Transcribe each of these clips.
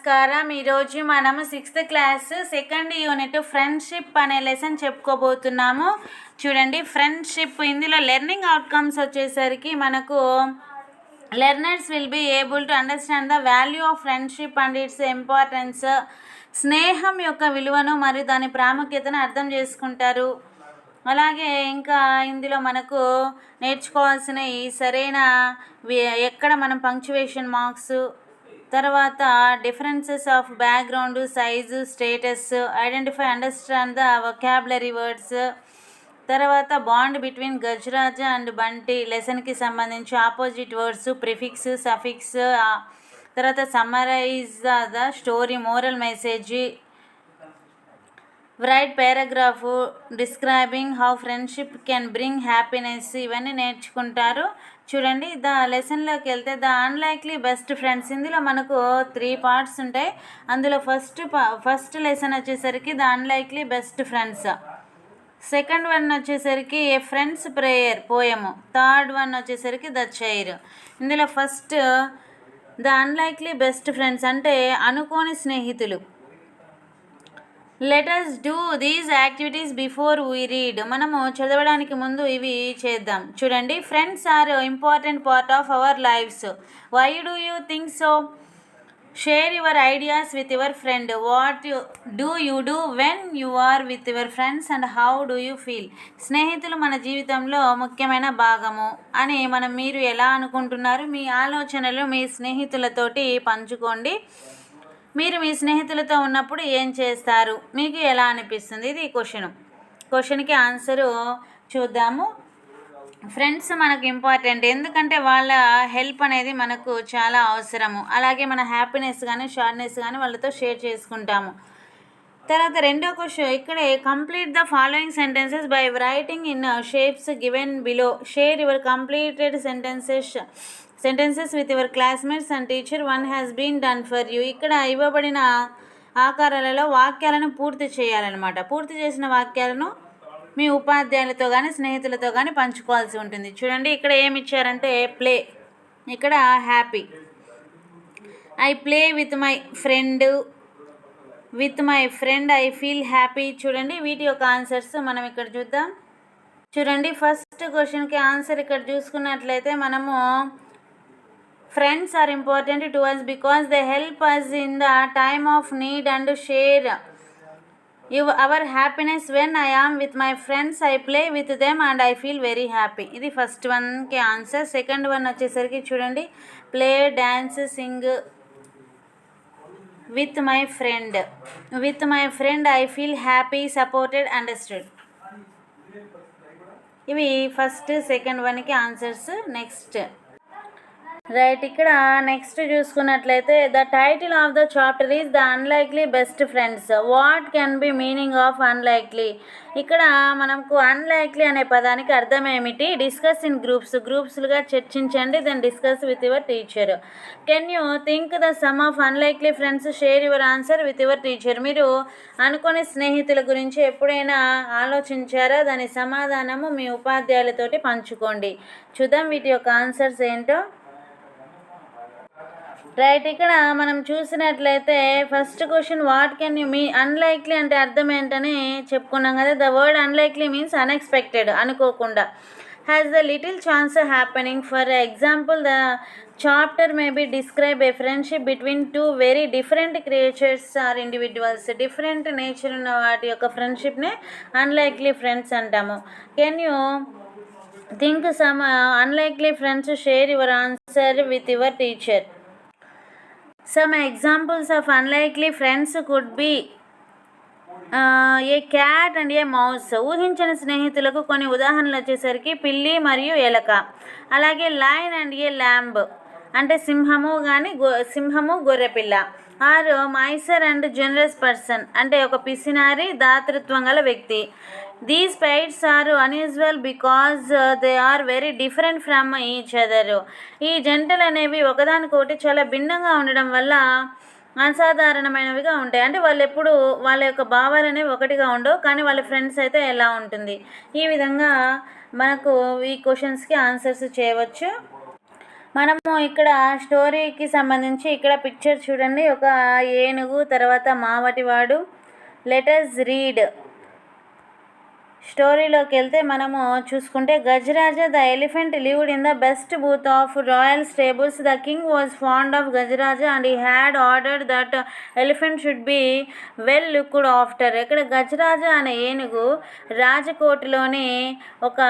నమస్కారం. ఈరోజు మనము 6th class second unit friendship అనే లెసన్ చెప్పుకోబోతున్నాము. చూడండి, ఫ్రెండ్షిప్ ఇందులో లెర్నింగ్ అవుట్కమ్స్ వచ్చేసరికి మనకు learners will be able to understand the value of friendship and its importance. స్నేహం యొక్క విలువను మరియు దాని ప్రాముఖ్యతను అర్థం చేసుకుంటారు. అలాగే ఇంకా ఇందులో మనకు నేర్చుకోవాల్సిన ఈ సరైన ఎక్కడ మనం పంక్చువేషన్ మార్క్స్, తర్వాత differences of background, size, status, identify, understand the vocabulary words, తర్వాత బాండ్ బిట్వీన్ గజరాజ అండ్ బంటి లెసన్కి సంబంధించి ఆపోజిట్ వర్డ్స్, ప్రిఫిక్స్, సఫిక్స్, తర్వాత summarise the story, moral message, right paragraph describing how friendship can bring happiness, ఇవన్నీ నేర్చుకుంటారు. చూడండి, the లెసన్లోకి వెళ్తే the unlikely best friends, ఇందులో మనకు 3 parts ఉంటాయి. అందులో ఫస్ట్ లెసన్ వచ్చేసరికి the unlikely best friends, second one వచ్చేసరికి ఏ ఫ్రెండ్స్ ప్రేయర్ పోయము, థర్డ్ వన్ వచ్చేసరికి ద చైర్. ఇందులో first the unlikely best friends అంటే అనుకోని స్నేహితులు. Let us do these activities before we read. మనము చదవడానికి ముందు ఇవి చేద్దాం. చూడండి, friends are important part of our lives. Why do you think so? Share your ideas with your friend. What do you do when you are with your friends and how do you feel? స్నేహితులు మన జీవితంలో ముఖ్యమైన భాగము అని మీరు ఎలా అనుకుంటున్నారు? మీ ఆలోచనలు మీ స్నేహితులతోటి పంచుకోండి. మీరు మీ స్నేహితులతో ఉన్నప్పుడు ఏం చేస్తారు? మీకు ఎలా అనిపిస్తుంది? ఇది క్వశ్చన్కి ఆన్సరు చూద్దాము. ఫ్రెండ్స్ మనకు ఇంపార్టెంట్, ఎందుకంటే వాళ్ళ హెల్ప్ అనేది మనకు చాలా అవసరము. అలాగే మన హ్యాపీనెస్ కానీ షార్ట్నెస్ కానీ వాళ్ళతో షేర్ చేసుకుంటాము. తర్వాత రెండో క్వశ్చన్ ఇక్కడే, complete the following sentences by writing in shapes given below. Share your completed sentences with your classmates and teacher. One has been done for you. ఇక్కడ ఇవ్వబడిన ఆకారాలలో వాక్యాలను పూర్తి చేయాలన్నమాట. పూర్తి చేసిన వాక్యాలను మీ ఉపాధ్యాయులతో కానీ స్నేహితులతో కానీ పంచుకోవాల్సి ఉంటుంది. చూడండి, ఇక్కడ ఏమి ఇచ్చారంటే ప్లే, ఇక్కడ happy. I play with my friend I feel happy. చూడండి, వీటి యొక్క ఆన్సర్స్ మనం ఇక్కడ చూద్దాం. చూడండి, ఫస్ట్ క్వశ్చన్కి ఆన్సర్ ఇక్కడ చూసుకున్నట్లయితే మనము friends are important to us because they help us in the time of need and share our happiness. When I am with my friends I play with them and I feel very happy. ఇది first వన్కి answer. Second one వచ్చేసరికి చూడండి, play, dance, Singh with my friend I feel happy, supported, understood. ఇవి first second వన్కి answers. Next right, ఇక్కడ next చూసుకున్నట్లయితే the title of the chapter is the unlikely best friends. What can be meaning of unlikely? ఇక్కడ మనకు unlikely అనే పదానికి అర్థం ఏమిటి? డిస్కస్ ఇన్ గ్రూప్స్లుగా చర్చించండి. Then discuss with your teacher. Can you think the some of unlikely friends? Share your answer with your teacher. మీరు అనుకునే స్నేహితుల గురించి ఎప్పుడైనా ఆలోచించారా? దాని సమాధానము మీ ఉపాధ్యాయులతోటి పంచుకోండి. చూద్దాం వీటి యొక్క ఆన్సర్స్ ఏంటో. రైట్, ఇక్కడ మనం చూసినట్లయితే first question, what can you unlikely అంటే అర్థం ఏంటని చెప్పుకున్నాం కదా. The word unlikely means unexpected, అనుకోకుండా. Has the little chance happening. For example, the chapter may be describe a friendship between 2 very different creatures or individuals. Different nature ఉన్న వాటి యొక్క ఫ్రెండ్షిప్నే అన్లైక్లీ ఫ్రెండ్స్ అంటాము. Can you think some unlikely friends? Share your answer with your teacher. Some examples of unlikely friends could be A cat and A mouse. ఊహించని స్నేహితులకు కొన్ని ఉదాహరణలు వచ్చేసరికి పిల్లి మరియు ఎలక. అలాగే లయన్ అండ్ ఏ ల్యాంబ్ అంటే సింహము గొర్రెపిల్ల. Or miser and generous person అంటే ఒక పిసినారి దాతృత్వం గల వ్యక్తి. These pairs are unusual because they are very different from each other. ఈ జంటలు అనేవి ఒకదానికొకటి చాలా భిన్నంగా ఉండడం వల్ల అసాధారణమైనవిగా ఉంటాయి. అంటే వాళ్ళు ఎప్పుడు వాళ్ళ యొక్క భావాలు అనేవి ఒకటిగా ఉండవు, కానీ వాళ్ళ ఫ్రెండ్స్ అయితే ఎలా ఉంటుంది. ఈ విధంగా మనకు ఈ క్వశ్చన్స్కి ఆన్సర్స్ చేయవచ్చు. మనము ఇక్కడ స్టోరీకి సంబంధించి ఇక్కడ పిక్చర్ చూడండి. ఒక ఏనుగు, తర్వాత మావటివాడు. Letters read. స్టోరీలోకి వెళ్తే మనము చూసుకుంటే, Gajaraja the elephant lived in the best booth of royal stables. The king was fond of Gajaraja and he had ordered that elephant should be well looked after. ఇక్కడ గజరాజా అనే ఏనుగు రాజకోటలోని ఒక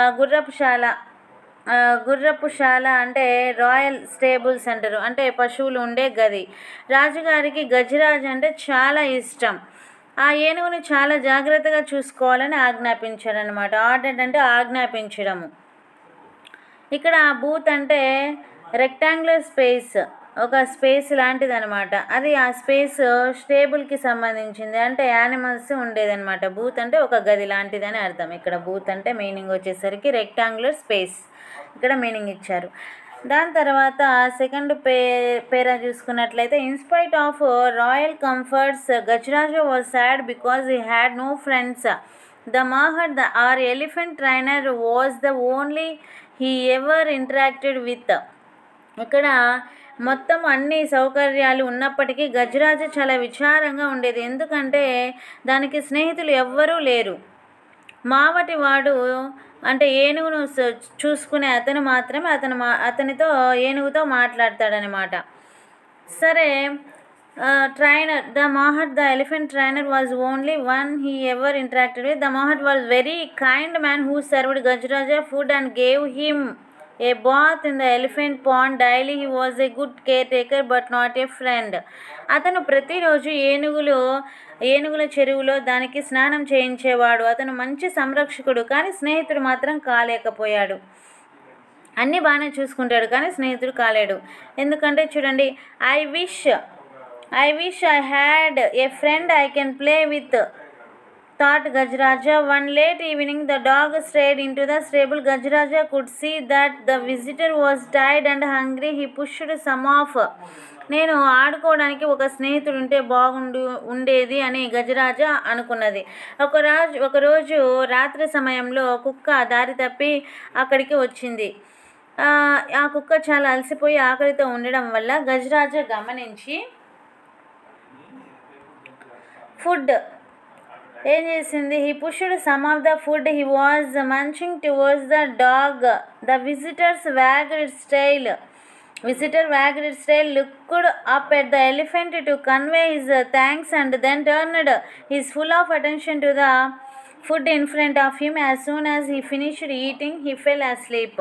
గుర్రపుశాల అంటే రాయల్ స్టేబుల్స్ అంటారు, అంటే పశువులు ఉండే గది. రాజుగారికి గజరాజు అంటే చాలా ఇష్టం. ఆ ఏనుగుని చాలా జాగ్రత్తగా చూసుకోవాలని ఆజ్ఞాపించాడు అనమాట. ఆర్డర్ అంటే ఆజ్ఞాపించడము. ఇక్కడ బూత్ అంటే రెక్టాంగులర్ స్పేస్, ఒక స్పేస్ లాంటిది అనమాట. అది ఆ స్పేస్ స్టేబుల్కి సంబంధించింది, అంటే యానిమల్స్ ఉండేదన్నమాట. బూత్ అంటే ఒక గది లాంటిది అని అర్థం. ఇక్కడ బూత్ అంటే మీనింగ్ వచ్చేసరికి రెక్టాంగులర్ స్పేస్, ఇక్కడ మీనింగ్ ఇచ్చారు. దాని తర్వాత సెకండ్ పేరా చూసుకున్నట్లయితే, in spite of royal comforts Gajaraja was sad because he had no friends. The mahout or elephant trainer was the only he ever interacted with. ఇక్కడ మొత్తం అన్ని సౌకర్యాలు ఉన్నప్పటికీ గజరాజు చాలా విచారంగా ఉండేది, ఎందుకంటే దానికి స్నేహితులు ఎవ్వరూ లేరు. మావటివాడు అంటే ఏనుగును చూసుకునే అతను మాత్రమే అతనితో ఏనుగుతో మాట్లాడతాడనమాట. సరే, trainer the mahout the elephant trainer was only one he ever interacted with. The mahout was very kind man who served Gajaraja food and gave him a bath in the elephant pond daily. He was a good caretaker but not a friend. అతను ప్రతిరోజు ఏనుగుల చెరువులో దానికి స్నానం చేయించేవాడు. అతను మంచి సంరక్షకుడు, కానీ స్నేహితుడు మాత్రం కాలేకపోయాడు. అన్నీ బాగానే చూసుకుంటాడు, కానీ స్నేహితుడు కాలేడు. ఎందుకంటే చూడండి, I wish I had a friend I can play with, thought Gajraja. One late evening, the dog strayed into the stable. Gajraja could see that the visitor was tired and hungry. He pushed some off. నేను ఆడుకోవడానికి ఒక స్నేహితుడు ఉంటే ఉండేది అని గజరాజా అనుకున్నది. ఒకరోజు రాత్రి సమయంలో కుక్క దారి తప్పి అక్కడికి వచ్చింది. ఆ కుక్క చాలా అలసిపోయి ఆకలితో ఉండడం వల్ల గజరాజా గమనించి ఫుడ్ ఏం చేసింది, he pushed some of the food he was munching towards the dog. The visitor wagged its tail, looked up at the elephant to convey his thanks, and then turned his full of attention to the food in front of him. As soon as he finished eating, he fell asleep.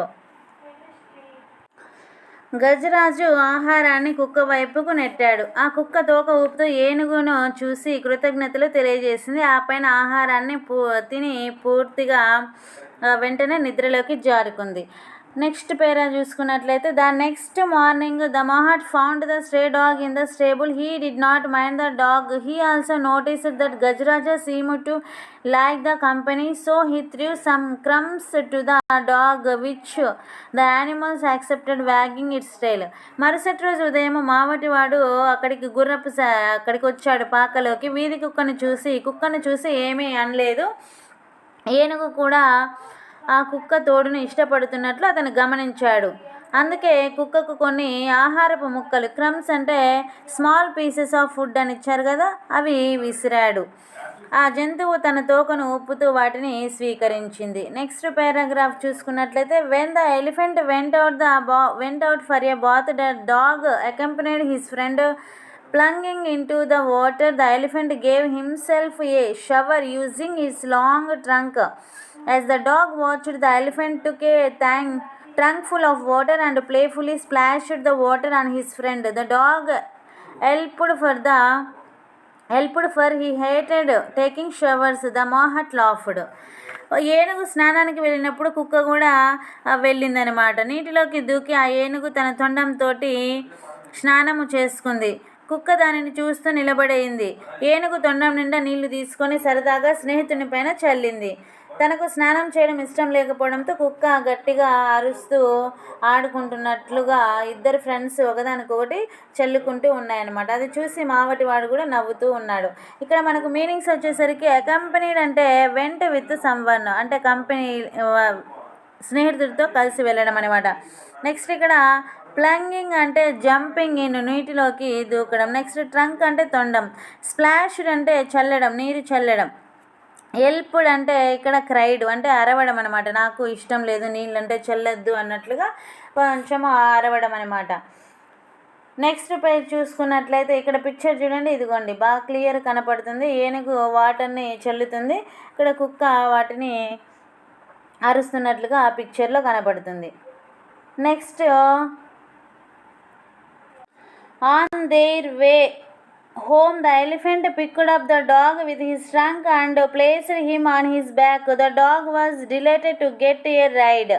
Gajaraju ఆహారాన్ని కుక్క వైపుకు నెట్టాడు. ఆ కుక్క తోక ఊపుతూ ఏనుగును చూసి కృతజ్ఞతలు తెలియజేసింది. ఆ పైన ఆహారాన్ని తిని పూర్తిగా వెంటనే నిద్రలోకి జారుకుంది. నెక్స్ట్ పేరా చూసుకున్నట్లయితే, the next morning the mahout found the stray dog in the stable. He did not mind the dog. He also noticed that Gajaraja seemed to like the company, so he threw some crumbs to the dog, which the animals accepted, wagging its tail. మరుసటి రోజు ఉదయం మావటివాడు అక్కడికి వచ్చాడు పాకలోకి. వీధి కుక్కను చూసి ఏమీ అనలేదు. ఏనుగు కూడా ఆ కుక్క తోడును ఇష్టపడుతున్నట్లు అతను గమనించాడు. అందుకే కుక్కకు కొన్ని ఆహారపు ముక్కలు, క్రమ్స్ అంటే స్మాల్ పీసెస్ ఆఫ్ ఫుడ్ అని ఇచ్చారు కదా, అవి విసిరాడు. ఆ జంతువు తన తోకను ఊపుతూ వాటిని స్వీకరించింది. నెక్స్ట్ పారాగ్రాఫ్ చూసుకున్నట్లయితే, when the elephant went out for a bath, the dog accompanied his friend. Plunging into the water, the elephant gave himself a shower using his long trunk. As the dog watched, the elephant took a trunk full of water and playfully splashed the water on his friend. The dog helped for he hated taking showers. The mahat laughed. ఏనుగు స్నానానికి వెళ్ళినప్పుడు కుక్క కూడా వెళ్ళిందనమాట. నీటిలోకి దూకి ఆ ఏనుగు తన తొండంతో స్నానము చేసుకుంది. కుక్క దానిని చూస్తూ నిలబడేయింది. ఏనుగు తొండం నిండా నీళ్లు తీసుకొని సరదాగా స్నేహితుని పైన చల్లింది. తనకు స్నానం చేయడం ఇష్టం లేకపోవడంతో కుక్క గట్టిగా అరుస్తూ ఆడుకుంటున్నట్లుగా ఇద్దరు ఫ్రెండ్స్ ఒకదానికొకటి చల్లుకుంటూ ఉన్నాయన్నమాట. అది చూసి మావటివాడు కూడా నవ్వుతూ ఉన్నాడు. ఇక్కడ మనకు మీనింగ్స్ వచ్చేసరికి, అకంపెనీడ్ అంటే వెంట విత్ సమ్వన్, అంటే కంపెనీ స్నేహితుడితో కలిసి వెళ్ళడం అనమాట. నెక్స్ట్ ఇక్కడ ప్లంగింగ్ అంటే జంపింగ్ ఇన్ నీటిలోకి దూకడం. నెక్స్ట్ ట్రంక్ అంటే తొండం. స్ప్లాష్డ్ అంటే చల్లడం, నీరు చల్లడం. ఎల్పుడ్ అంటే ఇక్కడ క్రైడ్ అంటే అరవడం అనమాట. నాకు ఇష్టం లేదు నీళ్ళంటే చల్లద్దు అన్నట్లుగా కొంచెం అరవడం అనమాట. నెక్స్ట్ పేజ్ చూసుకున్నట్లయితే ఇక్కడ పిక్చర్ చూడండి, ఇదిగోండి బాగా క్లియర్ కనపడుతుంది. ఏనుగు వాటర్ని చల్లుతుంది, ఇక్కడ కుక్క వాటిని అరుస్తున్నట్లుగా ఆ పిక్చర్లో కనపడుతుంది. Next on their way home, the elephant picked up the dog with his trunk and placed him on his back. The dog was delighted to get a ride.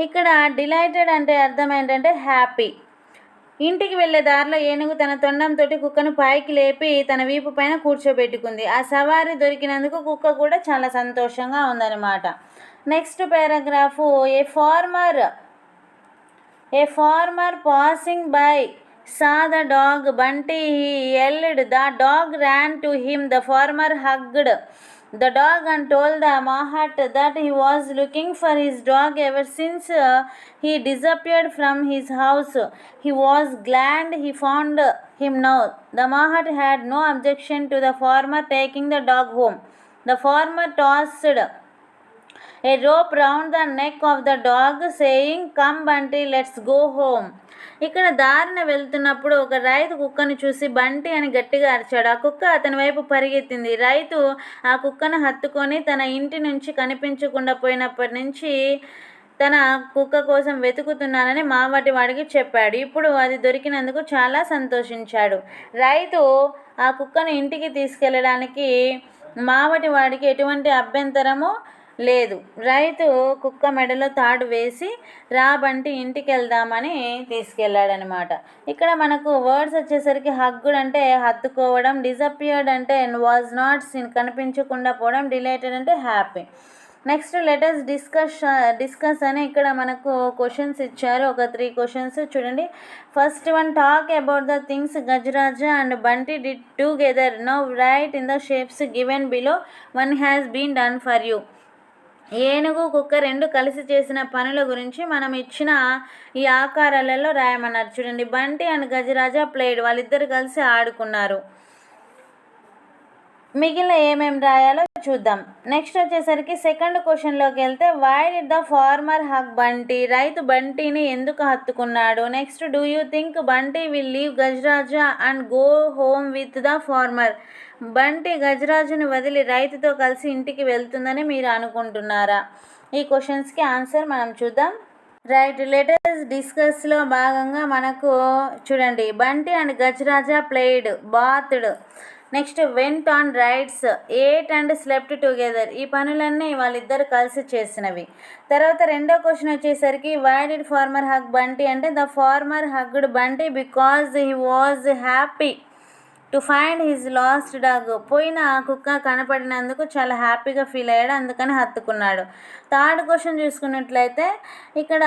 ఇక్కడ డిలైటెడ్ అంటే అర్థం ఏంటంటే హ్యాపీ. ఇంటికి వెళ్ళే దారిలో ఏనుగు తన తొండంతో కుక్కను పైకి లేపి తన వీపు పైన కూర్చోబెట్టుకుంది. ఆ సవారీ దొరికినందుకు కుక్క కూడా చాలా సంతోషంగా ఉందన్నమాట. Next paragraph, a farmer passing by saw the dog Bunty, he yelled. The dog ran to him. The farmer hugged the dog and told the Mahat that he was looking for his dog ever since he disappeared from his house. He was glad he found him now. The Mahat had no objection to the farmer taking the dog home. The farmer tossed a rope round the neck of the dog, saying, "Come Bunty, let's go home." ఇక్కడ దారిన వెళ్తున్నప్పుడు ఒక రైతు కుక్కను చూసి బంటి అని గట్టిగా అరిచాడు. ఆ కుక్క అతని వైపు పరిగెత్తింది. రైతు ఆ కుక్కను హత్తుకొని తన ఇంటి నుంచి కనిపించకుండా పోయినప్పటి నుంచి తన కుక్క కోసం వెతుకుతున్నానని మావటి వాడికి చెప్పాడు. ఇప్పుడు అది దొరికినందుకు చాలా సంతోషించాడు. రైతు ఆ కుక్కను ఇంటికి తీసుకెళ్ళడానికి మావటి వాడికి ఎటువంటి అభ్యంతరము లేదు. రైతు కుక్క మెడలో తాడు వేసి రాబంటి ఇంటికి వెళ్దామని తీసుకెళ్ళాడనమాట. ఇక్కడ మనకు వర్డ్స్ వచ్చేసరికి హగ్గుడ్ అంటే హత్తుకోవడం, డిసపియర్డ్ అంటే వాజ్ నాట్ సీన్ కనిపించకుండా పోవడం, డిలైటెడ్ అంటే హ్యాపీ. నెక్స్ట్ లెటర్స్ డిస్కస్ అని ఇక్కడ మనకు క్వశ్చన్స్ ఇచ్చారు. ఒక 3 క్వశ్చన్స్ చూడండి. First one, talk about the things Gajaraja and Bunty did together. Now write in the shapes given below one has been done for you. ఏనుగు కుక్క రెండు కలిసి చేసిన పనుల గురించి మనం ఇచ్చిన ఈ ఆకారాలలో రాయమన్నారు. చూడండి, బంటి అండ్ గజరాజ ప్లేడ్, వాళ్ళిద్దరు కలిసి ఆడుకున్నారు. మిగిలిన ఏమేమి రాయాలో చూద్దాం. నెక్స్ట్ వచ్చేసరికి సెకండ్ క్వశ్చన్లోకి వెళ్తే, why did the farmer hug Bunty, రైతు బంటిని ఎందుకు హత్తుకున్నాడు. Next, do you think Bunty will leave Gajaraja and go home with the farmer, Bunty గజరాజును వదిలి రైతుతో కలిసి ఇంటికి వెళ్తుందని మీరు అనుకుంటున్నారా. ఈ క్వశ్చన్స్కి ఆన్సర్ మనం చూద్దాం. రైట్, లెటర్స్ డిస్కస్లో భాగంగా మనకు చూడండి, Bunty and Gajaraja played, bathed. Next, went on rides, ate and slept together. ఈ పనులన్నీ వాళ్ళిద్దరు కలిసి చేసినవి. తర్వాత రెండో క్వశ్చన్ వచ్చేసరికి, why did farmer hug Bunty అంటే, the farmer hugged Bunty because he was happy to find his lost dog. పోయిన కుక్క కనపడినందుకు చాలా హ్యాపీగా ఫీల్ అయ్యాడు, అందుకని హత్తుకున్నాడు. థర్డ్ క్వశ్చన్ చూసుకున్నట్లయితే ఇక్కడ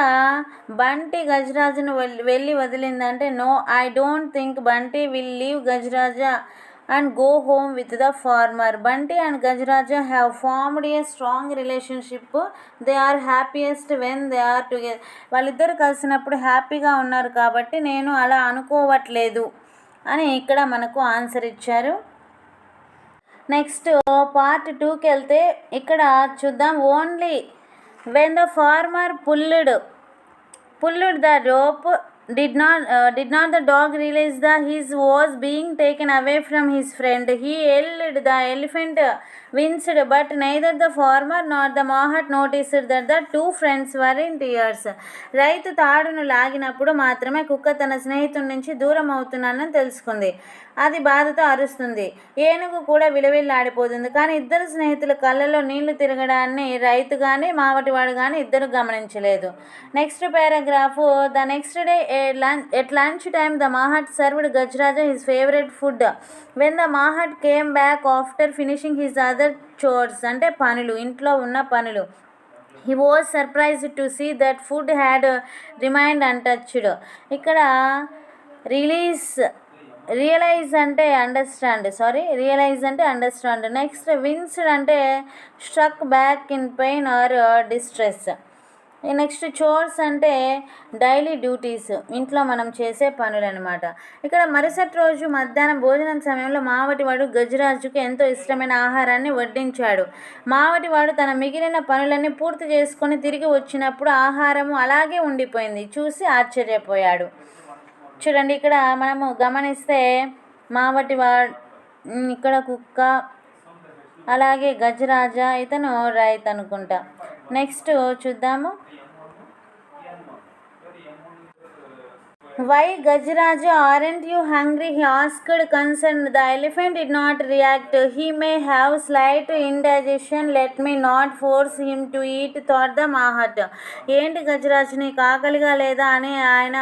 బంటి గజరాజును వెళ్ళి వదిలిందంటే, no I don't think Bunty will leave Gajaraja and go home with the farmer. Bunty and Gajraja have formed a strong relationship. They are happiest when they are together. వాళ్ళిద్దరు కలిసినప్పుడు హ్యాపీగా ఉన్నారు కాబట్టి నేను అలా అనుకోవట్లేదు అని ఇక్కడ మనకు ఆన్సర్ ఇచ్చారు. నెక్స్ట్ పార్ట్ 2కి వెళ్తే ఇక్కడ చూద్దాం. Only when the farmer pulled the rope did not the dog realize that he was being taken away from his friend. He yelled. The elephant winced, but neither the farmer nor the Mahat noticed that the two friends were in tears. రైతు తాడును లాగినప్పుడు మాత్రమే కుక్క తన స్నేహితుడి నుంచి దూరం అవుతున్నానని తెలుసుకుంది. అది బాధతో అరుస్తుంది. ఏనుగు కూడా విలవిల్లాడిపోతుంది. కానీ ఇద్దరు స్నేహితుల కళ్ళలో నీళ్లు తిరగడాన్ని రైతు కానీ మావటివాడు కానీ ఇద్దరు గమనించలేదు. Next paragraph, the next day at lunch time the Mahat served Gajraja his favorite food. When the Mahat came back after finishing his other chores, అంటే పనులు, ఇంట్లో ఉన్న పనులు, he was surprised to see that food had remained untouched. ఇక్కడ realise అంటే understand. Next, విన్స్డ్ అంటే struck back in pain or distress. Next chores అంటే daily duties, ఇంట్లో మనం చేసే పనులు అనమాట. ఇక్కడ మరుసటి రోజు మధ్యాహ్నం భోజనం సమయంలో మావటివాడు గజరాజుకు ఎంతో ఇష్టమైన ఆహారాన్ని వడ్డించాడు. మావటివాడు తన మిగిలిన పనులన్నీ పూర్తి చేసుకొని తిరిగి వచ్చినప్పుడు ఆహారము అలాగే ఉండిపోయింది. చూసి ఆశ్చర్యపోయాడు. చూడండి, ఇక్కడ మనము గమనిస్తే మావటివాడు, ఇక్కడ కుక్క, అలాగే గజరాజా, ఇతను రైతు అనుకుంటా. నెక్స్ట్ చూద్దాము. Why Gajraja, aren't you hungry? He asked concerned. The elephant did not react. He may have slight indigestion. Let me not force him to eat, thought the Mahat. ఏంటి గజరాజు, నీకు ఆకలిగా లేదా అని ఆయన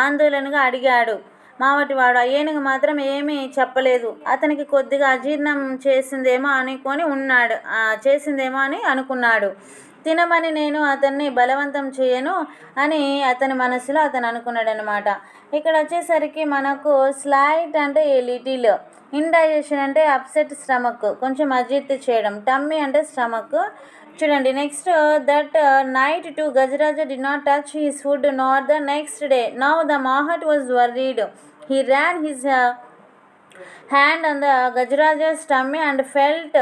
ఆందోళనగా అడిగాడు. మావటివాడు ఏనుగు మాత్రం ఏమీ చెప్పలేదు. అతనికి కొద్దిగా అజీర్ణం చేసిందేమో అని అనుకున్నాడు. తినమని నేను అతన్ని బలవంతం చేయను అని అతని మనసులో అతను అనుకున్నాడు అనమాట. ఇక్కడ వచ్చేసరికి మనకు స్లైట్ అంటే లిటిల్, ఇండైజెషన్ అంటే అప్సెట్ స్టమక్, కొంచెం అజీర్తి చేయడం, టమ్మీ అంటే స్టమక్. చూడండి next, that night too Gajaraja did not touch his food not the next day. Now the mahout was worried. He ran his hand on the Gajraja's tummy and felt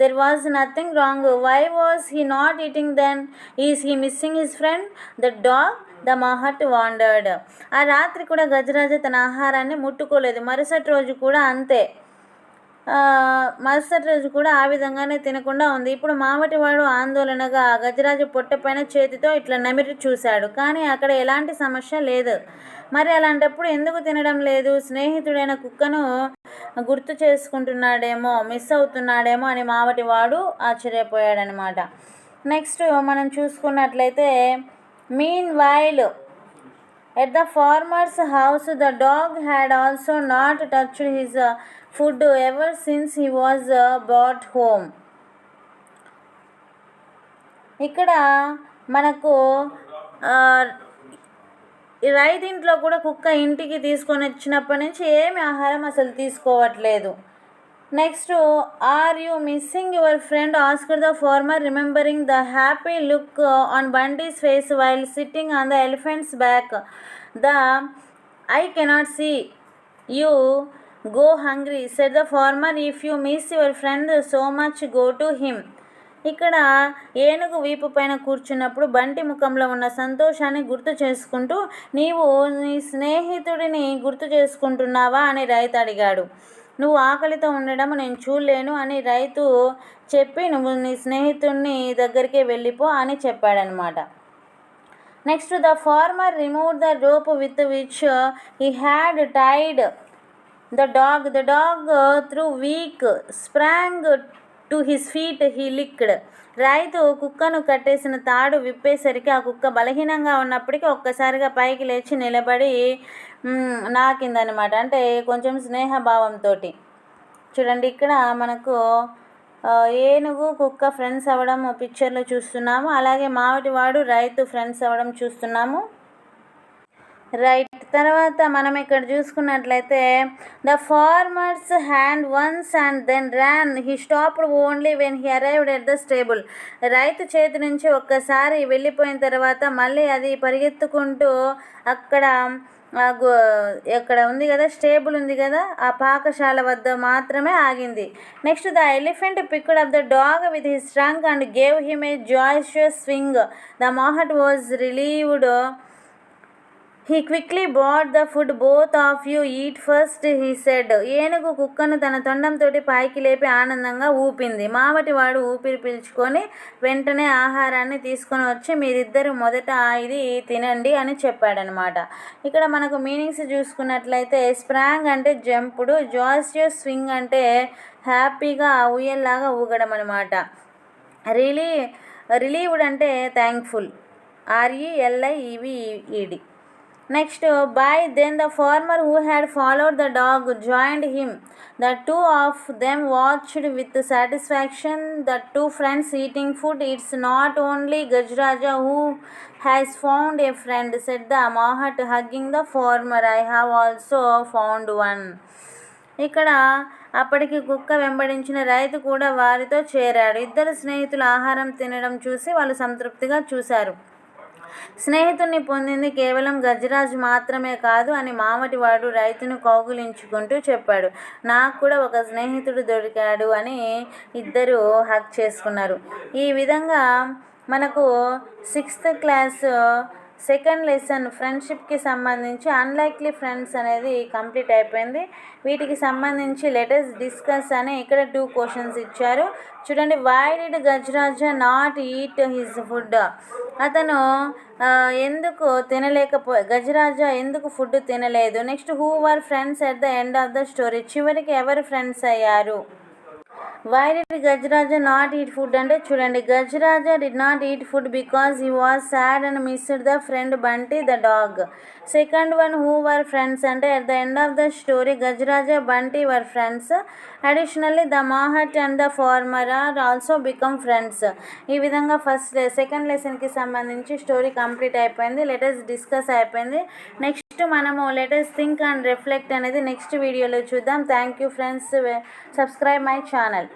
there was nothing wrong. Why was he not eating then? Is he missing his friend, the dog? The Mahat wondered. ఆ రాత్రి కూడా గజరాజ తన ఆహారాన్ని ముట్టుకోలేదు. మరుసటి రోజు కూడా అంతే. మరుసటి రోజు కూడా ఆ విధంగానే తినకుండా ఉంది. ఇప్పుడు మావటివాడు ఆందోళనగా గజరాజు పొట్టపైన చేతితో ఇట్లా నమిరి చూశాడు. కానీ అక్కడ ఎలాంటి సమస్య లేదు. మరి అలాంటప్పుడు ఎందుకు తినడం లేదు? స్నేహితుడైన కుక్కను గుర్తు చేసుకుంటున్నాడేమో, మిస్ అవుతున్నాడేమో అని మావటివాడు ఆశ్చర్యపోయాడనమాట. నెక్స్ట్ మనం చూసుకున్నట్లయితే, mean while at the farmers house the dog had also not touched his food ever since he was brought home. ఇక్కడ మనకు రైతింట్లో కూడా కుక్క ఇంటికి తీసుకొని వచ్చినప్పటి నుంచి ఏమి ఆహారం అసలు తీసుకోవట్లేదు. Next, are you missing your friend asked the farmer, remembering the happy look on Bunty's face while sitting on the elephant's back. The I cannot see you go hungry said the farmer. If you miss your friend so much go to him. ఇక్కడ ఏనుగు వీపు పైన కూర్చున్నప్పుడు బంటి ముఖంలో ఉన్న సంతోషాన్ని గుర్తు చేసుకుంటూ, నీవు నీ స్నేహితుడిని గుర్తు చేసుకుంటున్నావా అని రైతు అడిగాడు. నువ్వు ఆకలితో ఉండడం నేను చూడలేను అని రైతు చెప్పి, నువ్వు నీ స్నేహితుడిని దగ్గరికి వెళ్ళిపో అని చెప్పాడనమాట. Next, the farmer remove the rope with which he had tied the dog. The dog through weak sprang to his feet he licked. రైతు కుక్కను కట్టేసిన తాడు విప్పేసరికి ఆ కుక్క బలహీనంగా ఉన్నప్పటికీ ఒక్కసారిగా పైకి లేచి నిలబడి నాకిందనమాట. అంటే కొంచెం స్నేహభావంతో. చూడండి, ఇక్కడ మనకు ఏనుగు కుక్క ఫ్రెండ్స్ అవ్వడం పిక్చర్లో చూస్తున్నాము. అలాగే మావటివాడు రైతు ఫ్రెండ్స్ అవ్వడం చూస్తున్నాము. రైట్. తర్వాత మనం ఇక్కడ చూసుకున్నట్లయితే, the farmer's hand once and then ran. He stopped only when he arrived at the stable. రైతు చేతి నుంచి ఒక్కసారి వెళ్ళిపోయిన తర్వాత మళ్ళీ అది పరిగెత్తుకుంటూ అక్కడ ఉంది కదా, స్టేబుల్ ఉంది కదా, ఆ పాకశాల వద్ద మాత్రమే ఆగింది. Next, the elephant picked up the dog with his trunk and gave him a joyous swing. The mahout was relieved. He quickly brought the food. Both of you eat first, he said. ఏనుగు కుక్కను తన తొండంతోటి పైకి లేపి ఆనందంగా ఊపింది. మావటివాడు ఊపిరి పీల్చుకొని వెంటనే ఆహారాన్ని తీసుకొని వచ్చి, మీరిద్దరు మొదట ఇది తినండి అని చెప్పాడనమాట. ఇక్కడ మనకు మీనింగ్స్ చూసుకున్నట్లయితే, స్ప్రాంగ్ అంటే జంపుడు, జాయ్స్ స్వింగ్ అంటే హ్యాపీగా ఊయల్లాగా ఊగడం అనమాట. రిలీవ్డ్ అంటే thankful, RELIEVED. Next, by then the farmer who had followed the dog joined him. The two of them watched with satisfaction the two friends eating food. It's not only Gajraja who has found a friend, said the Mahat, hugging the farmer. I have also found one. ఇక్కడ అప్పటికి కుక్క వెంబడించిన రైతు కూడా వారితో చేరాడు. ఇద్దరు స్నేహితులు ఆహారం తినడం చూసి వాళ్ళు సంతృప్తిగా చూశారు. స్నేహితుడిని పొందింది కేవలం గజరాజు మాత్రమే కాదు అని మామటివాడు రైతును కౌగిలించుకుంటూ చెప్పాడు. నాకు కూడా ఒక స్నేహితుడు దొరికాడు అని ఇద్దరు హగ్ చేసుకున్నారు. ఈ విధంగా మనకు 6th క్లాస్ సెకండ్ లెసన్ ఫ్రెండ్షిప్కి సంబంధించి అన్లైక్లీ ఫ్రెండ్స్ అనేది కంప్లీట్ అయిపోయింది. వీటికి సంబంధించి లెటర్స్ డిస్కస్ అని ఇక్కడ 2 క్వశ్చన్స్ ఇచ్చారు. చూడండి, why did Gajaraja not eat his food? అతను ఎందుకు గజరాజ ఎందుకు ఫుడ్ తినలేదు? Next, who were friends at the end of the story? చివరికి ఎవరు ఫ్రెండ్స్ అయ్యారు? Why did Gajaraja not eat food అంటే చూడండి, Gajaraja did not eat food because he was sad and missed the friend Bunty the dog. Second one, who were friends అంటే at the end of the story Gajaraja Bunty were friends. Additionally the mahout and the farmer are also become friends. ఈ విధంగా second లెసన్కి సంబంధించి story complete అయిపోయింది. Letters discuss అయిపోయింది. Next మనము letters think and reflect అనేది next వీడియోలో చూద్దాం. Thank you friends. Subscribe my channel.